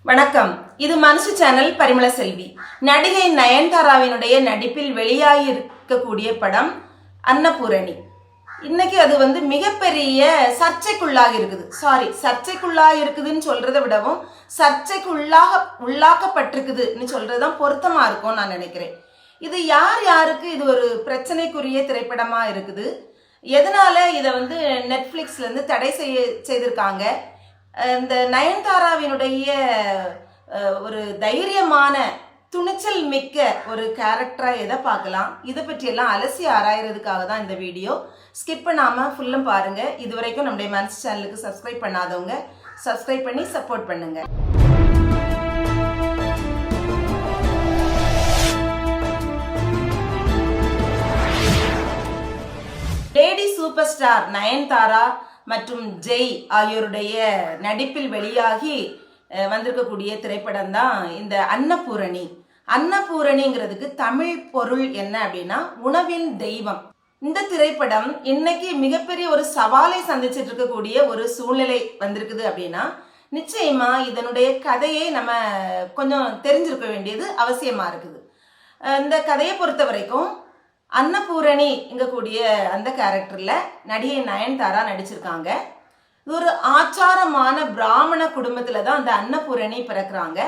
வணக்கம். இது மனசு சேனல். பரிமள செல்வி. நடிகை நயன்தாராவினுடைய நடிப்பில் வெளியாகி இருக்கக்கூடிய படம் அன்னபூரணி. இன்னைக்கு அது மிகப்பெரிய சர்ச்சைக்குள்ளாகி இருக்குது. சர்ச்சைக்குள்ளாகி இருக்குதுன்னு சொல்றதை விடவும் உள்ளாக்கப்பட்டிருக்குதுன்னு சொல்றதுதான் பொருத்தமா இருக்கும்னு நான் நினைக்கிறேன். இது யாருக்கு இது ஒரு பிரச்சனைக்குரிய திரைப்படமா இருக்குது, எதனால இதை நெட்ஃபிளிக்ஸ்ல இருந்து தடை செய்திருக்காங்க, இந்த நயன்தாராவினுடைய ஒரு தைரியமான துணிச்சல் மிக்க ஒரு கேரக்டரா எதை பார்க்கலாம், இதை பற்றியெல்லாம் அலசி ஆராயறதுக்காக தான் இந்த வீடியோ. ஸ்கிப் பண்ணாமல் ஃபுல்லும் பாருங்க. இது வரைக்கும் நம்முடைய மனசு சேனலுக்கு சப்ஸ்கிரைப் பண்ணாதவங்க சப்ஸ்கிரைப் பண்ணி சப்போர்ட் பண்ணுங்க. லேடி சூப்பர் ஸ்டார் நயன்தாரா மற்றும் ஜெய் ஆகியோருடைய நடிப்பில் வெளியாகி வந்திருக்கக்கூடிய திரைப்படம் தான் இந்த அன்னபூரணி. அன்னபூரணிங்கிறதுக்கு தமிழ் பொருள் என்ன அப்படின்னா உணவின் தெய்வம். இந்த திரைப்படம் இன்னைக்கு மிகப்பெரிய ஒரு சவாலை சந்திச்சுட்டு இருக்கக்கூடிய ஒரு சூழ்நிலை வந்திருக்குது அப்படின்னா நிச்சயமா இதனுடைய கதையை நம்ம கொஞ்சம் தெரிஞ்சிருக்க வேண்டியது அவசியமா இருக்குது. இந்த கதையை பொறுத்த வரைக்கும் அன்னபூரணி இங்கக்கூடிய அந்த கேரக்டர்ல நடிகை நயன்தாரா நடிச்சிருக்காங்க. இது ஒரு ஆச்சாரமான பிராமண குடும்பத்துல தான் அந்த அன்னபூரணி பிறக்கிறாங்க.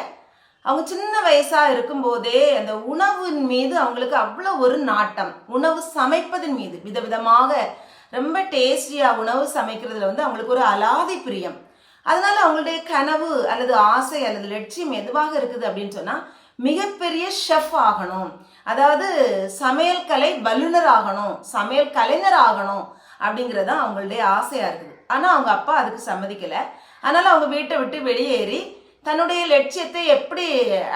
அவங்க சின்ன வயசா இருக்கும்போதே அந்த உணவின் மீது அவங்களுக்கு அவ்வளோ ஒரு நாட்டம், உணவு சமைப்பதன் மீது விதவிதமாக ரொம்ப டேஸ்டியா உணவு சமைக்கிறதுல அவங்களுக்கு ஒரு அலாதி பிரியம். அதனால அவங்களுடைய கனவு அல்லது ஆசை அல்லது லட்சியம் எதுவாக இருக்குது அப்படின்னு சொன்னா மிகப்பெரிய ஷெஃப் ஆகணும், அதாவது சமையல் கலை வல்லுநர் ஆகணும், சமையல் கலைஞர் ஆகணும் அப்படிங்கிறது தான் அவங்களுடைய ஆசையா இருக்குது. ஆனால் அவங்க அப்பா அதுக்கு சம்மதிக்கலை. அதனால அவங்க வீட்டை விட்டு வெளியேறி தன்னுடைய லட்சியத்தை எப்படி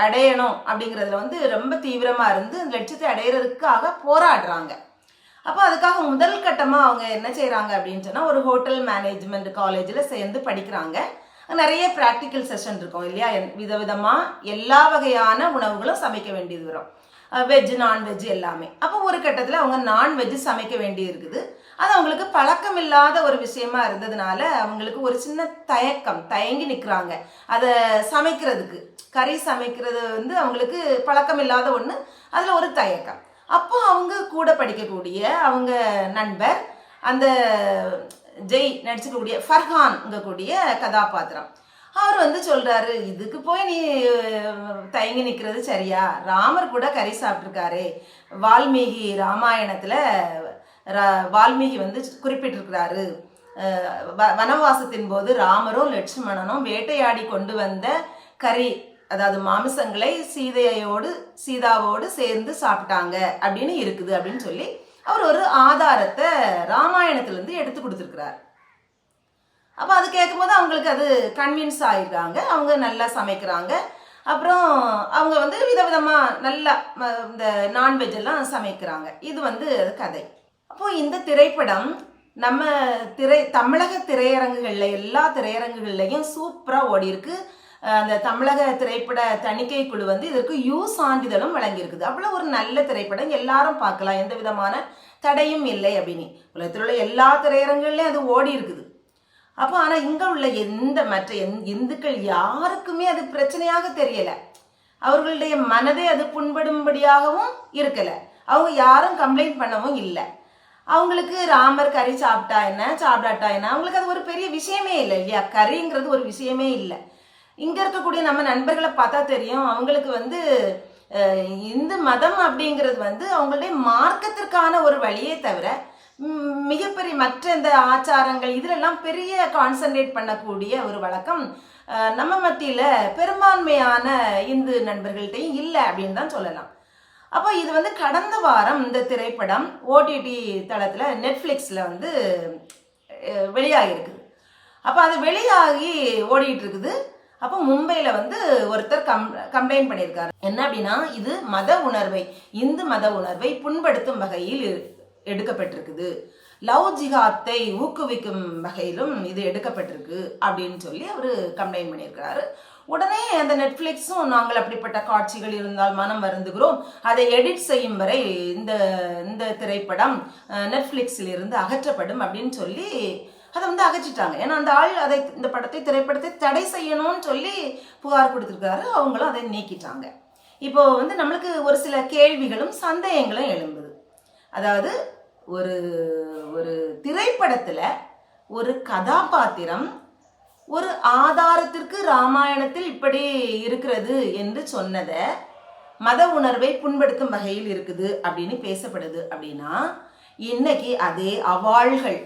அடையணும் அப்படிங்கிறதுல ரொம்ப தீவிரமா இருந்து அந்த லட்சியத்தை அடையிறதுக்காக போராடுறாங்க. அப்போ அதுக்காக முதல் கட்டமாக அவங்க என்ன செய்கிறாங்க அப்படின்னு சொன்னால் ஒரு ஹோட்டல் மேனேஜ்மெண்ட் காலேஜில் சேர்ந்து படிக்கிறாங்க. நிறைய ப்ராக்டிக்கல் செஷன் இருக்கும் இல்லையா, விதவிதமாக எல்லா வகையான உணவுகளும் சமைக்க வேண்டியது வரும், வெஜ் நான்வெஜ் எல்லாமே. அப்போ ஒரு கட்டத்தில் அவங்க நான்வெஜ் சமைக்க வேண்டி இருக்குது. அது அவங்களுக்கு பழக்கம் இல்லாத ஒரு விஷயமா இருந்ததுனால அவங்களுக்கு ஒரு சின்ன தயங்கி நிற்கிறாங்க அதை சமைக்கிறதுக்கு. கறி சமைக்கிறது அவங்களுக்கு பழக்கம் இல்லாத ஒன்று, அதில் ஒரு தயக்கம். அப்போ அவங்க கூட படிக்கக்கூடிய அவங்க நண்பர் அந்த ஜெய் நடிச்சுக்கூடிய ஃபர்ஹான்ங்கக்கூடிய கதாபாத்திரம், அவர் சொல்றாரு, இதுக்கு போய் நீ தயங்கி நிற்கிறது சரியா, ராமர் கூட கறி சாப்பிட்ருக்காரு, வால்மீகி ராமாயணத்துல வால்மீகி குறிப்பிட்டிருக்கிறாரு, வனவாசத்தின் போது ராமரும் லட்சுமணனும் வேட்டையாடி கொண்டு வந்த கறி, அதாவது மாமிசங்களை சீதாவோடு சேர்ந்து சாப்பிட்டாங்க அப்படின்னு இருக்குது அப்படின்னு சொல்லி அவர் ஒரு ஆதாரத்தை ராமாயணத்திலிருந்து எடுத்து கொடுத்துருக்கிறார். அப்போ அது கேட்கும்போது அவங்களுக்கு அது கன்வின்ஸ் ஆகிருக்காங்க. அவங்க நல்லா சமைக்கிறாங்க. அப்புறம் அவங்க விதவிதமாக நல்லா இந்த நான்வெஜ் எல்லாம் சமைக்கிறாங்க. இது அது கதை. அப்போது இந்த திரைப்படம் நம்ம தமிழக திரையரங்குகளில் எல்லா திரையரங்குகள்லையும் சூப்பராக ஓடி இருக்கு. அந்த தமிழக திரைப்பட தணிக்கை குழு இதற்கு சான்றிதழும் வழங்கியிருக்குது. அவ்வளோ ஒரு நல்ல திரைப்படம், எல்லாரும் பார்க்கலாம், எந்த விதமான தடையும் இல்லை அப்படின்னு. உலகத்தில் உள்ள எல்லா திரையரங்குகள்லையும் அது ஓடி இருக்குது. அப்போ ஆனால் இங்கே உள்ள மற்ற இந்துக்கள் யாருக்குமே அது பிரச்சனையாக தெரியலை. அவர்களுடைய மனதை அது புண்படும்படியாகவும் இருக்கலை. அவங்க யாரும் கம்ப்ளைண்ட் பண்ணவும் இல்லை. அவங்களுக்கு ராமர் கறி சாப்பிட்டா என்ன சாப்பிடாட்டா என்ன அவங்களுக்கு அது ஒரு பெரிய விஷயமே இல்லை இல்லையா. கறிங்கிறது ஒரு விஷயமே இல்லை. இங்கே இருக்கக்கூடிய நம்ம நண்பர்களை பார்த்தா தெரியும், அவங்களுக்கு இந்து மதம் அப்படிங்கிறது அவங்களுடைய மார்க்கத்திற்கான ஒரு வழியே தவிர மிகப்பெரிய மற்ற இந்த ஆச்சாரங்கள் இதிலெல்லாம் பெரிய கான்சன்ட்ரேட் பண்ணக்கூடிய ஒரு வழக்கம் நம்ம மத்தியில் பெரும்பான்மையான இந்து நண்பர்கள்ட்டையும் இல்லை அப்படின்னு தான் சொல்லலாம். அப்போ இது கடந்த வாரம் இந்த திரைப்படம் ஓடிடி தளத்தில் நெட்ஃப்ளிக்ஸில் வெளியாகிருக்குது. அப்போ அது வெளியாகி ஓடிட்டு இருக்குது. அப்போ மும்பையில் ஒருத்தர் கம்ப்ளைண்ட் பண்ணியிருக்காரு. என்ன அப்படின்னா, இது இந்து மத உணர்வை புண்படுத்தும் வகையில் எடுக்கப்பட்டிருக்குது, லவ் ஜிஹாத்தை ஊக்குவிக்கும் வகையிலும் இது எடுக்கப்பட்டிருக்கு அப்படின்னு சொல்லி அவர் கம்ப்ளைண்ட் பண்ணியிருக்கிறாரு. உடனே அந்த நெட்ஃப்ளிக்ஸும் நாங்கள் அப்படிப்பட்ட காட்சிகள் இருந்தால் மனம் வருந்துகிறோம், அதை எடிட் செய்யும் வரை இந்த திரைப்படம் நெட்ஃப்ளிக்ஸில் இருந்து அகற்றப்படும் அப்படின்னு சொல்லி அதை வந்து அகற்றிட்டாங்க. ஏன்னா அந்த ஆள் இந்த திரைப்படத்தை தடை செய்யணும்னு சொல்லி புகார் கொடுத்துருக்காரு. அவங்களும் அதை நீக்கிட்டாங்க. இப்போ வந்து நம்மளுக்கு ஒரு சில கேள்விகளும் சந்தேகங்களும் எழும்புது. அதாவது ஒரு ஒரு திரைப்படத்துல ஒரு கதாபாத்திரம் ஒரு ஆதாரத்திற்கு ராமாயணத்தில் இப்படி இருக்கிறது என்று சொன்னதை மத உணர்வை புண்படுத்தும் வகையில் இருக்குது அப்படின்னு பேசப்படுது. அப்படின்னா இன்னைக்கு அதே அவாள்கள்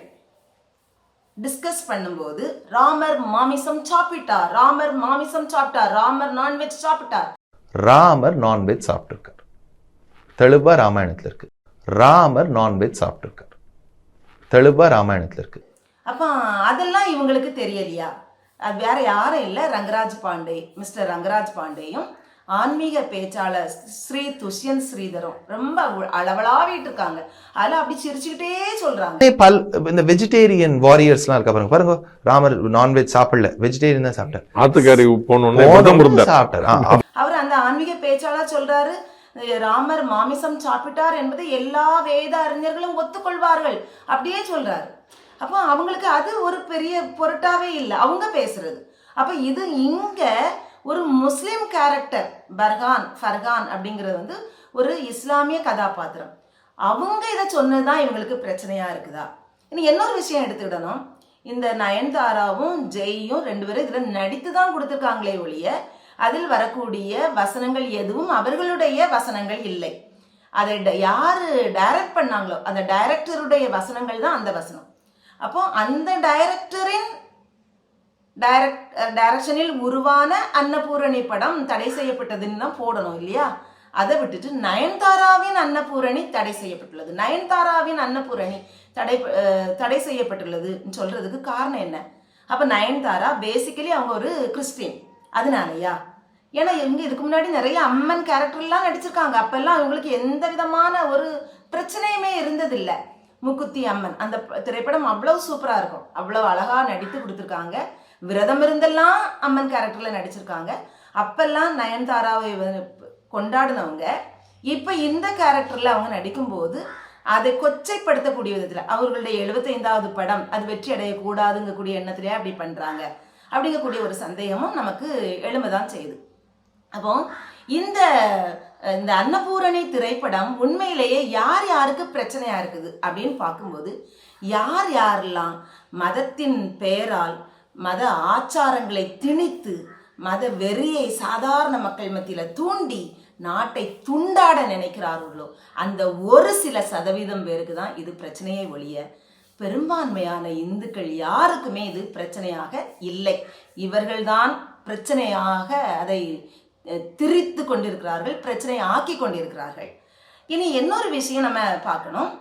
டிஸ்கஸ் பண்ணும்போது ராமர் மாமிசம் சாப்பிட்டார், ராமர் மாமிசம் சாப்பிட்டார், ராமர் நான்வெஜ் சாப்பிட்டார். ராமர் நான்வெஜ் சாப்பிட்டிருக்கார், தெளிவா ராமாயணத்துல இருக்கு. ராமர் நான்வெஜ் சாப்பிட்டிருக்கார், தெளிவா ராமாயணத்துல இருக்கு. அப்ப அதெல்லாம் இவங்களுக்கு தெரியலையா? அது வேற யாரும் இல்லை, ரங்கராஜ் பாண்டே, மிஸ்டர் ரங்கராஜ் பாண்டேயும் ஆன்மீக பேச்சாளர் ஸ்ரீ துஷ்யந்த் ஸ்ரீதரும் ரொம்ப அளவலாவிட்டு இருக்காங்க. அதெல்லாம் அப்படி சிரிச்சுக்கிட்டே சொல்றாங்க. இந்த வெஜிடேரியன் வாரியர்ஸ்லாம் இருக்கா பாருங்க. பாருங்க, ராமர் நான்வெஜ் சாப்பிடல, வெஜிடேரியன் தான் சாப்பிட்டார். ஆத்துக்காரி சாப்பிட்டார். அவர் அந்த ஆன்மீக பேச்சாளர் சொல்றாரு, ராமர் மாமிசம் சாப்பிட்டார் என்பதை எல்லா வேத அறிஞர்களும் ஒத்துக்கொள்வார்கள் அப்படியே சொல்றாரு. அப்போ அவங்களுக்கு அது ஒரு பெரிய பொருட்டாவே இல்லை அவங்க பேசுறது. அப்ப இது இங்க ஒரு முஸ்லிம் கேரக்டர் ஃபர்கான் அப்படிங்கிறது வந்து ஒரு இஸ்லாமிய கதாபாத்திரம். அவங்க இதை சொன்னதுதான் இவங்களுக்கு பிரச்சனையா இருக்குதா? இனி இன்னொரு விஷயம் எடுத்துக்கிடணும். இந்த நயன்தாராவும் ஜெய்யும் 2 பேரும் இதுல நடித்து தான் கொடுத்துருக்காங்களே ஒழிய அதில் வரக்கூடிய வசனங்கள் எதுவும் அவர்களுடைய வசனங்கள் இல்லை. அதை யாரு டைரக்ட் பண்ணாங்களோ அந்த டைரக்டருடைய வசனங்கள் தான் அந்த வசனம். அப்போ அந்த டைரக்டரின் டைரக்ஷனில் உருவான அன்னபூரணி படம் தடை செய்யப்பட்டதுன்னு தான் போடணும் இல்லையா? அதை விட்டுட்டு நயன்தாராவின் அன்னபூரணி தடை செய்யப்பட்டுள்ளது, நயன்தாராவின் அன்னபூரணி தடை செய்யப்பட்டுள்ளது சொல்றதுக்கு காரணம் என்ன? அப்ப நயன்தாரா பேசிக்கலி அவங்க ஒரு கிறிஸ்டின், அதனாலயா? ஏன்னா இவங்க இதுக்கு முன்னாடி நிறைய அம்மன் கேரக்டர்லாம் நடிச்சிருக்காங்க. அப்பெல்லாம் இவங்களுக்கு எந்த விதமான ஒரு பிரச்சனையுமே இருந்ததில்லை. முக்குத்தி அம்மன் அந்த திரைப்படம் அவ்வளவு சூப்பரா இருக்கும், அவ்வளவு அழகா நடித்து கொடுத்துருக்காங்க. விரதம் இருந்தெல்லாம் அம்மன் கேரக்டர்ல நடிச்சிருக்காங்க. அப்பெல்லாம் நயன்தாராவை கொண்டாடினவங்க இப்ப இந்த கேரக்டர்ல அவங்க நடிக்கும்போது அதை கொச்சைப்படுத்தக்கூடிய விதத்துல அவர்களுடைய 75வது படம் அது வெற்றி அடையக்கூடாதுங்கக்கூடிய எண்ணத்திலே அப்படி பண்றாங்க அப்படிங்கக்கூடிய ஒரு சந்தேகமும் நமக்கு எழுமதான் செய்யுது. அப்போ இந்த அன்னபூரணி திரைப்படம் உண்மையிலேயே யார் யாருக்கு பிரச்சனையா இருக்குது அப்படின்னு பார்க்கும்போது யார் யாரெல்லாம் மதத்தின் பெயரால் மத ஆச்சாரங்களை திணித்து மத வெறியை சாதாரண மக்கள் மத்தியில தூண்டி நாட்டை துண்டாட நினைக்கிறார்களோ அந்த ஒரு சில சதவீதம் பேருக்கு தான் இது பிரச்சனையை ஒழிய பெரும்பான்மையான இந்துக்கள் யாருக்குமே இது பிரச்சனையாக இல்லை. இவர்கள்தான் பிரச்சனையாக அதை திரித்து கொண்டிருக்கிறார்கள், பிரச்சனையை ஆக்கி கொண்டிருக்கிறார்கள். இனி இன்னொரு விஷயம் நம்ம பார்க்கணும்.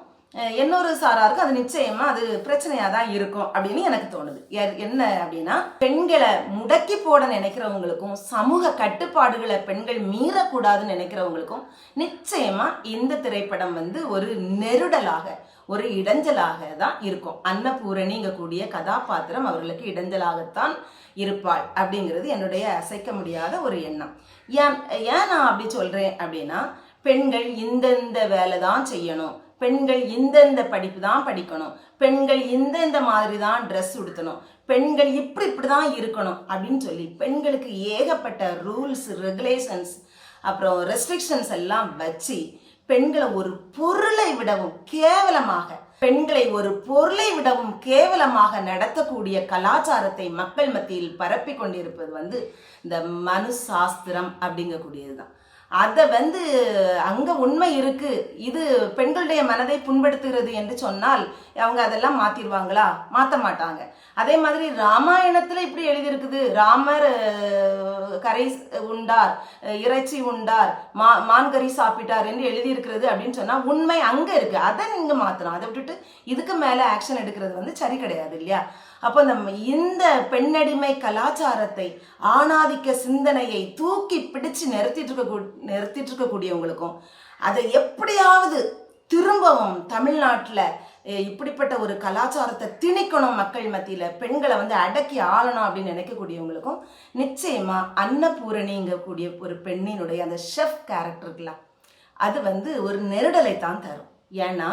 இன்னொரு சாராருக்கு அது நிச்சயமா அது பிரச்சனையா தான் இருக்கும் அப்படின்னு எனக்கு தோணுது. என்ன அப்படின்னா, பெண்களை முடக்கி போட நினைக்கிறவங்களுக்கும் சமூக கட்டுப்பாடுகளை பெண்கள் மீறக்கூடாதுன்னு நினைக்கிறவங்களுக்கும் நிச்சயமா இந்த திரைப்படம் வந்து ஒரு நெருடலாக ஒரு இடைஞ்சலாக தான் இருக்கும். அன்னபூரணிங்க கூடிய கதாபாத்திரம் அவர்களுக்கு இடைஞ்சலாகத்தான் இருப்பாள் அப்படிங்கிறது என்னுடைய அசைக்க முடியாத ஒரு எண்ணம். ஏன் நான் அப்படி சொல்றேன் அப்படின்னா, பெண்கள் இந்த வேலை தான் செய்யணும், பெண்கள் இந்த படிப்பு தான் படிக்கணும், பெண்கள் இந்த மாதிரி தான் ட்ரெஸ் உடுத்தணும், பெண்கள் இப்படிதான் இருக்கணும் அப்படின்னு சொல்லி பெண்களுக்கு ஏகப்பட்ட ரூல்ஸ் ரெகுலேஷன்ஸ் அப்புறம் ரெஸ்ட்ரிக்ஷன்ஸ் எல்லாம் வச்சு பெண்களை ஒரு பொருளை விடவும் கேவலமாக நடத்தக்கூடிய கலாச்சாரத்தை மக்கள் மத்தியில் பரப்பி கொண்டிருப்பது வந்து இந்த மனு சாஸ்திரம் அப்படிங்கக்கூடியதுதான். அதை வந்து அங்க உண்மை இருக்கு, இது பெண்களுடைய மனதை புண்படுத்துகிறது என்று சொன்னால் அவங்க அதெல்லாம் மாத்திடுவாங்களா? மாற்ற மாட்டாங்க. அதே மாதிரி ராமாயணத்துல இப்படி எழுதியிருக்குது, ராமர் கரை உண்டார், இறைச்சி உண்டார், மான்கறி சாப்பிட்டார் என்று எழுதியிருக்கிறது அப்படின்னு சொன்னா உண்மை அங்க இருக்கு, அதை நீங்க மாத்தலாம். அதை விட்டுட்டு இதுக்கு மேல ஆக்ஷன் எடுக்கிறது வந்து சரி கிடையாது இல்லையா? அப்போ இந்த பெண்ணடிமை கலாச்சாரத்தை ஆணாதிக்க சிந்தனையை தூக்கி பிடிச்சு நிறுத்திட்டு இருக்கக்கூடியவங்களுக்கும் அதை எப்படியாவது திரும்பவும் தமிழ்நாட்டில் இப்படிப்பட்ட ஒரு கலாச்சாரத்தை திணிக்கணும், மக்கள் மத்தியில பெண்களை வந்து அடக்கி ஆளணும் அப்படின்னு நினைக்கக்கூடியவங்களுக்கும் நிச்சயமா அன்னபூரணிங்க கூடிய ஒரு பெண்ணினுடைய அந்த ஷெஃப் கேரக்டர்ல அது வந்து ஒரு நெருடலை தான் தரும். ஏன்னா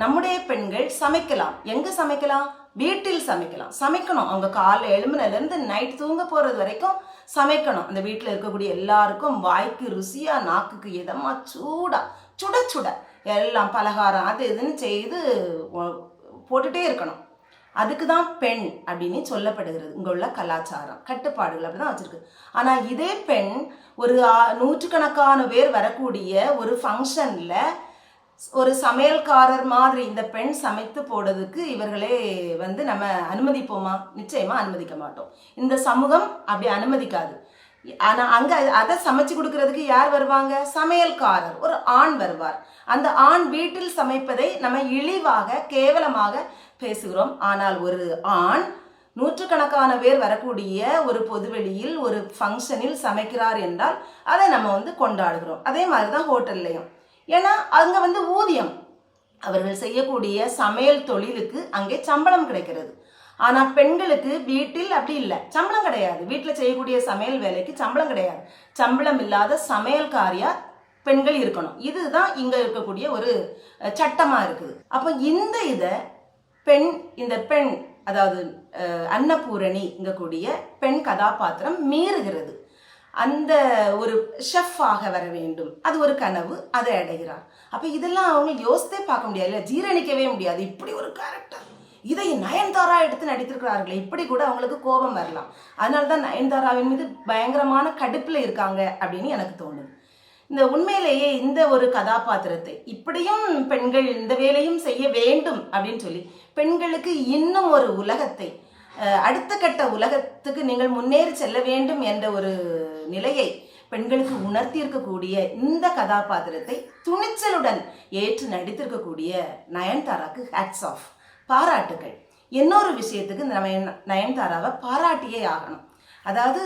நம்முடைய பெண்கள் சமைக்கலாம், எங்க சமைக்கலாம்? வீட்டில் சமைக்கணும். அவங்க காலை எழும்புனதுலேருந்து நைட் தூங்க போகிறது வரைக்கும் சமைக்கணும். அந்த வீட்டில் இருக்கக்கூடிய எல்லாருக்கும் வாய்க்கு ருசியா, நாக்குக்கு இதமா, சுட சுட எல்லாம் பலகாரம் அது இதுன்னு செய்து போட்டுட்டே இருக்கணும். அதுக்கு தான் பெண் அப்படின்னு சொல்லப்படுகிறது. இங்கே உள்ள கலாச்சாரம் கட்டுப்பாடுகள் அப்படி தான் வச்சுருக்கு. ஆனால் இதே பெண் ஒரு நூற்றுக்கணக்கான பேர் வரக்கூடிய ஒரு ஃபங்க்ஷனில் ஒரு சமையல்காரர் மாதிரி இந்த பெண் சமைத்து போடுறதுக்கு இவர்களே வந்து நம்ம அனுமதிப்போமா? நிச்சயமாக அனுமதிக்க மாட்டோம். இந்த சமூகம் அப்படி அனுமதிக்காது. ஆனால் அங்கே அதை சமைச்சு கொடுக்கறதுக்கு யார் வருவாங்க? சமையல்காரர், ஒரு ஆண் வருவார். அந்த ஆண் வீட்டில் சமைப்பதை நம்ம இழிவாக கேவலமாக பேசுகிறோம். ஆனால் ஒரு ஆண் நூற்றுக்கணக்கான பேர் வரக்கூடிய ஒரு பொதுவெளியில் ஒரு ஃபங்க்ஷனில் சமைக்கிறார் என்றால் அதை நம்ம வந்து கொண்டாடுகிறோம். அதே மாதிரி தான் ஹோட்டல்லையும். ஏன்னா அங்கே வந்து ஊதியம், அவர்கள் செய்யக்கூடிய சமையல் தொழிலுக்கு அங்கே சம்பளம் கிடைக்கிறது. ஆனால் பெண்களுக்கு வீட்டில் அப்படி இல்லை, சம்பளம் கிடையாது. வீட்டில் செய்யக்கூடிய சமையல் வேலைக்கு சம்பளம் கிடையாது. சம்பளம் இல்லாத சமையல்காரியா பெண்கள் இருக்கணும். இதுதான் இங்கே இருக்கக்கூடிய ஒரு சட்டமாக இருக்குது. அப்போ இந்த பெண் அதாவது அன்னபூரணி கூடிய கதாபாத்திரம் மீறுகிறது. அந்த ஒரு ஷெஃபாக வர வேண்டும், அது ஒரு கனவு, அதை அடைகிறார். அப்போ இதெல்லாம் அவங்க யோசித்தே பார்க்க முடியாது, இல்லை ஜீரணிக்கவே முடியாது. இப்படி ஒரு கேரக்டர், இதை நயன்தாரா எடுத்து நடித்திருக்கிறார்களே, இப்படி கூட அவங்களுக்கு கோபம் வரலாம். அதனால தான் நயன்தாராவின் மீது பயங்கரமான கடுப்பில் இருக்காங்க அப்படின்னு எனக்கு தோணுது. இந்த உண்மையிலேயே இந்த ஒரு கதாபாத்திரத்தை இப்படியும் பெண்கள் இந்த வேலையும் செய்ய வேண்டும் அப்படின்னு சொல்லி பெண்களுக்கு இன்னும் ஒரு உலகத்தை, அடுத்த கட்ட உலகத்துக்கு நீங்கள் முன்னேறி செல்ல வேண்டும் என்ற ஒரு நிலையை பெண்களுக்கு உணர்த்தி இருக்கக்கூடிய இந்த கதாபாத்திரத்தை துணிச்சலுடன் ஏற்று நடித்திருக்கக்கூடிய நயன்தாராக்கு ஹேட்ஸ் ஆஃப், பாராட்டுகள். இன்னொரு விஷயத்துக்கு நயன்தாராவை பாராட்டியே ஆகணும். அதாவது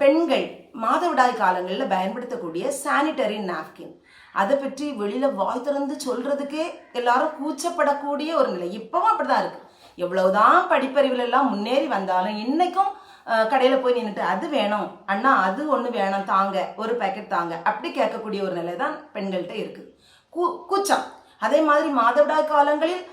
பெண்கள் மாதவிடாய் காலங்களில் பயன்படுத்தக்கூடிய சானிட்டரி நாப்கின், அதை பற்றி வெளியில் வாய் திறந்து சொல்கிறதுக்கே எல்லாரும் கூச்சப்படக்கூடிய ஒரு நிலை இப்போவும் அப்படி தான் இருக்குது. எவ்வளவுதான் படிப்பறிவுலெல்லாம் முன்னேறி வந்தாலும் இன்றைக்கும் கடையில் போய் நின்றுட்டு அது வேணும் அண்ணா, அது ஒன்று வேணும் தாங்க, ஒரு பேக்கெட் தாங்க, அப்படி கேட்கக்கூடிய ஒரு நிலை தான் பெண்கள்கிட்ட இருக்குது. கூச்சம். அதே மாதிரி மாதவிடாய் காலங்களில்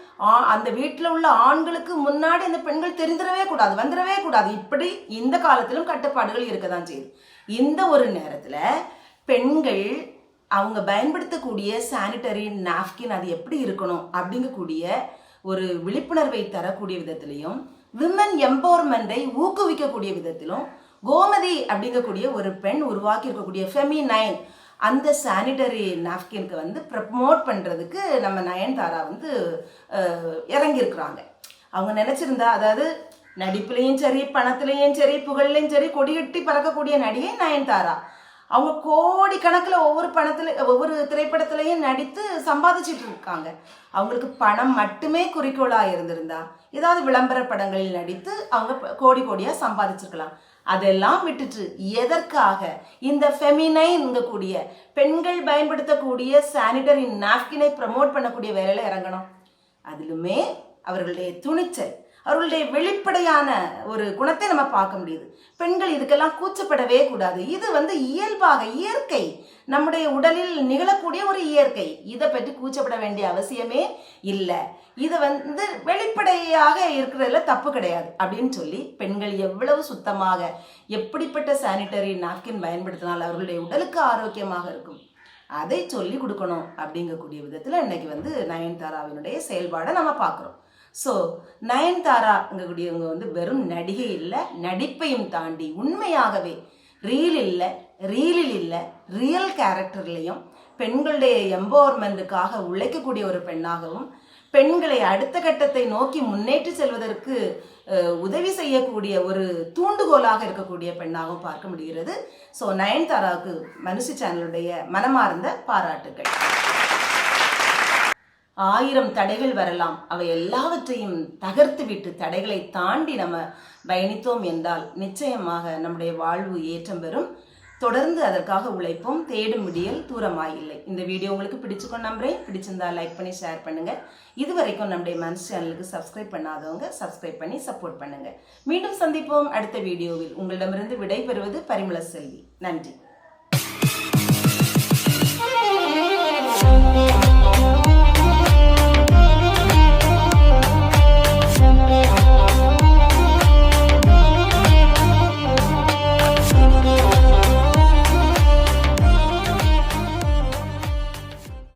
அந்த வீட்டில் உள்ள ஆண்களுக்கு முன்னாடி அந்த பெண்கள் தெரிந்திடவே கூடாது, வந்துடவே கூடாது. இப்படி இந்த காலத்திலும் கட்டுப்பாடுகள் இருக்க தான் செய்யுது. இந்த ஒரு நேரத்தில் பெண்கள் அவங்க பயன்படுத்தக்கூடிய சானிட்டரி நாப்கின் அது எப்படி இருக்கணும் அப்படிங்கக்கூடிய ஒரு விழிப்புணர்வை தரக்கூடிய விதத்திலையும், விமன் எம்பவர்மெண்ட்டை ஊக்குவிக்கக்கூடிய விதத்திலும் கோமதி அப்படிங்கக்கூடிய ஒரு பெண் உருவாக்கி இருக்கக்கூடிய ஃபெமினைன் அந்த சானிட்டரி நாப்கின்க்கு வந்து ப்ரமோட் பண்ணுறதுக்கு நம்ம நயன்தாரா வந்து இறங்கியிருக்கிறாங்க. அவங்க நினச்சிருந்தா, அதாவது நடிப்புலையும் சரி, பணத்துலேயும் சரி, புகழ்லையும் சரி கொடிகட்டி பறக்கக்கூடிய நடிகை நயன்தாரா. அவங்க கோடிக்கணக்கில் ஒவ்வொரு திரைப்படத்திலையும் நடித்து சம்பாதிச்சிட்டு இருக்காங்க. அவங்களுக்கு பணம் மட்டுமே குறிக்கோளாக இருந்திருந்தா ஏதாவது விளம்பர படங்களில் நடித்து அவங்க கோடியாக சம்பாதிச்சிருக்கலாம். அதெல்லாம் விட்டுட்டு எதற்காக இந்த ஃபெமினைன் கூடிய பெண்கள் பயன்படுத்தக்கூடிய சானிட்டரி நாப்கினை ப்ரமோட் பண்ணக்கூடிய வேலையில் இறங்கணும்? அதிலுமே அவர்களுடைய துணிச்சல், அவர்களுடைய வெளிப்படையான ஒரு குணத்தை நம்ம பார்க்க முடியுது. பெண்கள் இதுக்கெல்லாம் கூச்சப்படவே கூடாது. இது வந்து இயல்பாக, இயற்கை, நம்முடைய உடலில் நிகழக்கூடிய ஒரு இயற்கை. இதை பற்றி கூச்சப்பட வேண்டிய அவசியமே இல்லை. இதை வந்து வெளிப்படையாக இருக்கிறதுல தப்பு கிடையாது அப்படின்னு சொல்லி பெண்கள் எவ்வளவு சுத்தமாக எப்படிப்பட்ட சானிட்டரி நாப்கின் பயன்படுத்தினால் அவர்களுடைய உடலுக்கு ஆரோக்கியமாக இருக்கும் அதை சொல்லி கொடுக்கணும் அப்படிங்கக்கூடிய விதத்தில் இன்னைக்கு வந்து நயன்தாராவினுடைய செயல்பாடை நம்ம பார்க்குறோம். ஸோ நயன்தாராங்கக்கூடியவங்க வந்து வெறும் நடிகை இல்லை, நடிப்பையும் தாண்டி உண்மையாகவே ரீலில் இல்லை ரியல் கேரக்டர்லையும் பெண்களுடைய எம்பவர்மெண்ட்டுக்காக உழைக்கக்கூடிய ஒரு பெண்ணாகவும், பெண்களை அடுத்த கட்டத்தை நோக்கி முன்னேற்றி செல்வதற்கு உதவி செய்யக்கூடிய ஒரு தூண்டுகோலாக இருக்கக்கூடிய பெண்ணாகவும் பார்க்க முடிகிறது. ஸோ நயன்தாராவுக்கு மனுஷி சேனலுடைய மனமார்ந்த பாராட்டுகள். 1000 தடைகள் வரலாம், அவை எல்லாவற்றையும் தகர்த்து விட்டு தடைகளை தாண்டி நம்ம பயணித்தோம் என்றால் நிச்சயமாக நம்முடைய வாழ்வு ஏற்றம் பெறும். தொடர்ந்து அதற்காக உழைப்போம். தேடும் விடியல் தூரமாயில்லை. இந்த வீடியோ உங்களுக்கு பிடிச்சுக்கணும் நம்புறேன். பிடிச்சிருந்தா லைக் பண்ணி ஷேர் பண்ணுங்க. இதுவரைக்கும் நம்முடைய மனசு சேனலுக்கு சப்ஸ்கிரைப் பண்ணாதவங்க சப்ஸ்கிரைப் பண்ணி சப்போர்ட் பண்ணுங்க. மீண்டும் சந்திப்போம் அடுத்த வீடியோவில். உங்களிடமிருந்து விடை பெறுவது பரிமள செல்வி. நன்றி.